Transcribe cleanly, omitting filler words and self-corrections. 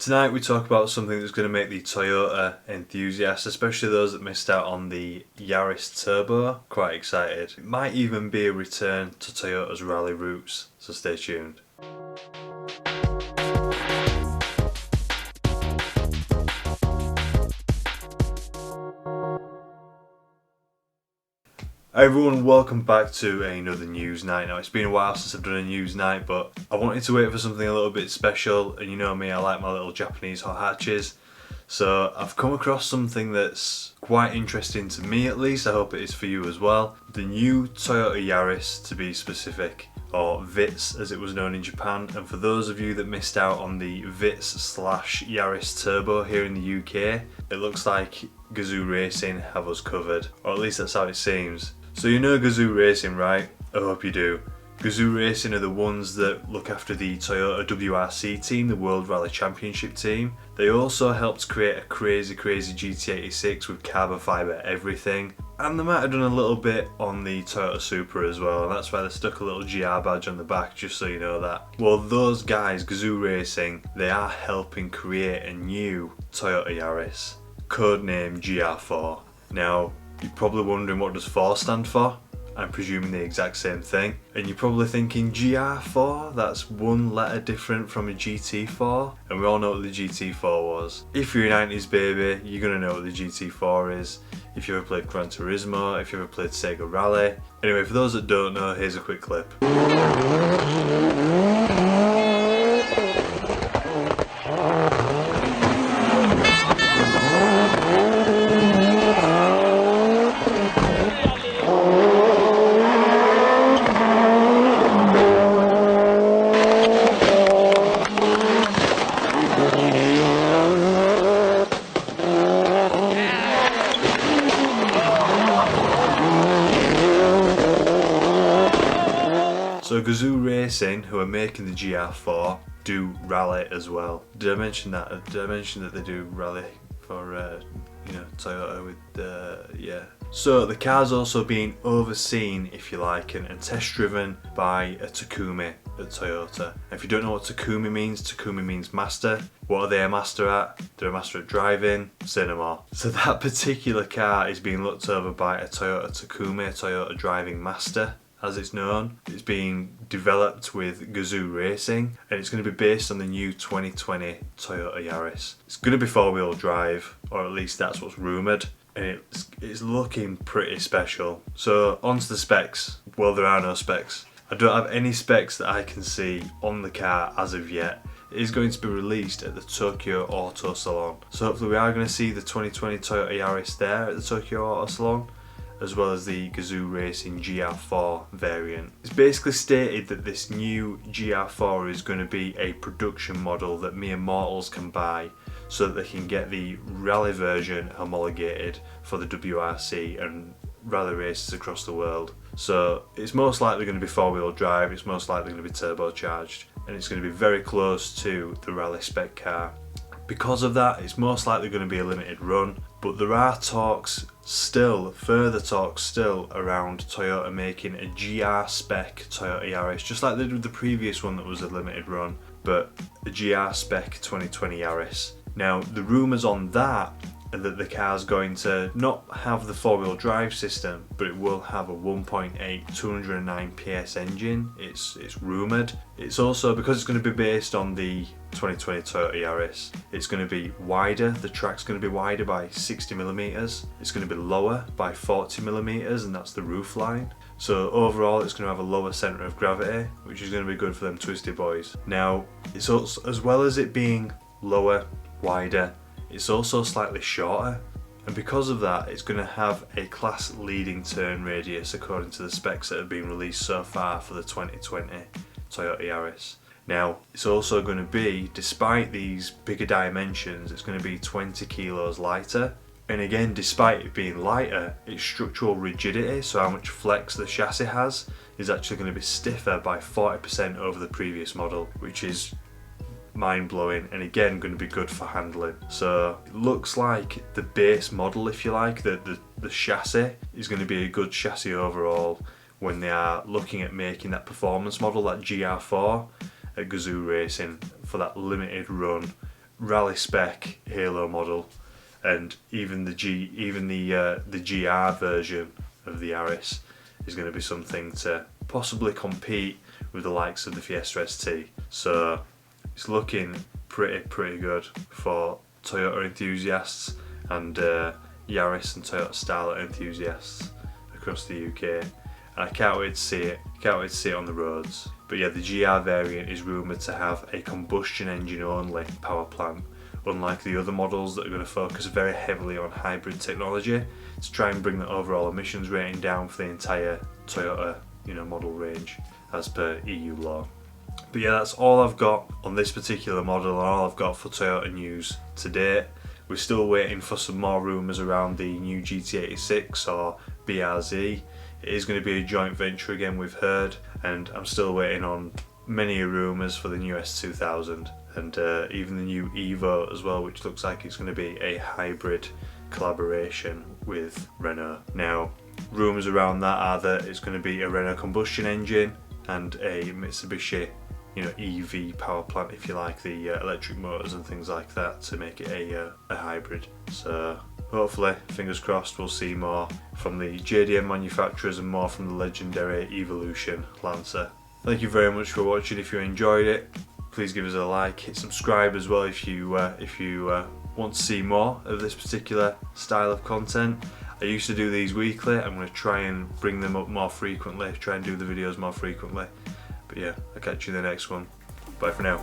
Tonight we talk about something that's going to make the Toyota enthusiasts, especially those that missed out on the Yaris Turbo, quite excited. It might even be a return to Toyota's rally roots, so stay tuned. Hi everyone, welcome back to another news night. Now it's been a while since I've done a news night, but I wanted to wait for something a little bit special, and you know me, I like my little Japanese hot hatches. So I've come across something that's quite interesting to me at least, I hope it is for you as well. The new Toyota Yaris, to be specific, or VITS as it was known in Japan. And for those of you that missed out on the VITS/Yaris Turbo here in the UK, it looks like Gazoo Racing have us covered, or at least that's how it seems. So you know Gazoo Racing, right? I hope you do. Gazoo Racing are the ones that look after the Toyota WRC team, the World Rally Championship team. They also helped create a crazy GT86 with carbon fibre everything. And they might have done a little bit on the Toyota Supra as well, and that's why they stuck a little GR badge on the back, just so you know that. Well, those guys, Gazoo Racing, they are helping create a new Toyota Yaris, codename GR4. Now, you're probably wondering what does 4 stand for? I'm presuming the exact same thing. And you're probably thinking GR4? That's one letter different from a GT4? And we all know what the GT4 was. If you're a 90s baby, you're gonna know what the GT4 is. If you ever played Gran Turismo, if you ever played Sega Rally. Anyway, for those that don't know, here's a quick clip. So Gazoo Racing, who are making the GR4, do rally as well. Did I mention that? Did I mention that they do rally for Toyota with yeah. So the car's also being overseen, if you like, and test driven by a Takumi at Toyota. And if you don't know what Takumi means master. What are they a master at? They're a master at driving. Say no more. So that particular car is being looked over by a Toyota Takumi, a Toyota driving master, as it's known. It's being developed with Gazoo Racing, and it's going to be based on the new 2020 Toyota Yaris. It's going to be 4-wheel drive, or at least that's what's rumoured, and it's looking pretty special. So onto the specs. Well, there are no specs. I don't have any specs that I can see on the car as of yet. It is going to be released at the Tokyo Auto Salon. So hopefully we are going to see the 2020 Toyota Yaris there at the Tokyo Auto Salon, as well as the Gazoo Racing GR4 variant. It's basically stated that this new GR4 is going to be a production model that mere mortals can buy, so that they can get the rally version homologated for the WRC and rally races across the world. So it's most likely going to be 4-wheel drive, it's most likely going to be turbocharged, and it's going to be very close to the rally spec car. Because of that, it's most likely going to be a limited run, but there are further talks still around Toyota making a GR spec Toyota Yaris, just like they did with the previous one that was a limited run, but a GR spec 2020 Yaris. Now, the rumours on that are that the car's going to not have the 4-wheel drive system, but it will have a 1.8 209 PS engine. It's rumoured. It's also, because it's going to be based on the 2020 Toyota Yaris, it's going to be wider. The track's going to be wider by 60mm. It's going to be lower by 40mm, and that's the roof line. So overall it's going to have a lower centre of gravity, which is going to be good for them twisty boys. Now, it's also, as well as it being lower, wider, it's also slightly shorter, and because of that it's going to have a class leading turn radius according to the specs that have been released so far for the 2020 Toyota Yaris. Now, it's also going to be, despite these bigger dimensions, it's going to be 20 kilos lighter. And again, despite it being lighter, its structural rigidity, so how much flex the chassis has, is actually going to be stiffer by 40% over the previous model, which is mind-blowing, and again going to be good for handling. So it looks like the base model, if you like, the chassis is going to be a good chassis overall when they are looking at making that performance model, that GR4 at Gazoo Racing, for that limited run rally spec Halo model, and even the GR version of the Yaris is going to be something to possibly compete with the likes of the Fiesta ST. So it's looking pretty good for Toyota enthusiasts and Yaris and Toyota Starlet enthusiasts across the UK. And I can't wait to see it. Can't wait to see it on the roads. But yeah, the GR variant is rumoured to have a combustion engine only power plant, unlike the other models that are going to focus very heavily on hybrid technology to try and bring the overall emissions rating down for the entire Toyota, model range as per EU law. But yeah, that's all I've got on this particular model and all I've got for Toyota news to date. We're still waiting for some more rumours around the new GT86 or BRZ. It is going to be a joint venture again, we've heard, and I'm still waiting on many rumours for the new S2000 and even the new Evo as well, which looks like it's going to be a hybrid collaboration with Renault. Now, rumours around that are that it's going to be a Renault combustion engine and a Mitsubishi EV power plant, if you like, the electric motors and things like that to make it a hybrid. So hopefully, fingers crossed, we'll see more from the JDM manufacturers and more from the legendary Evolution Lancer. Thank you very much for watching. If you enjoyed it, please give us a like, hit subscribe as well if you want to see more of this particular style of content. I used to do these weekly. I'm going to try and bring them up more frequently, try and do the videos more frequently. But yeah, I'll catch you in the next one. Bye for now.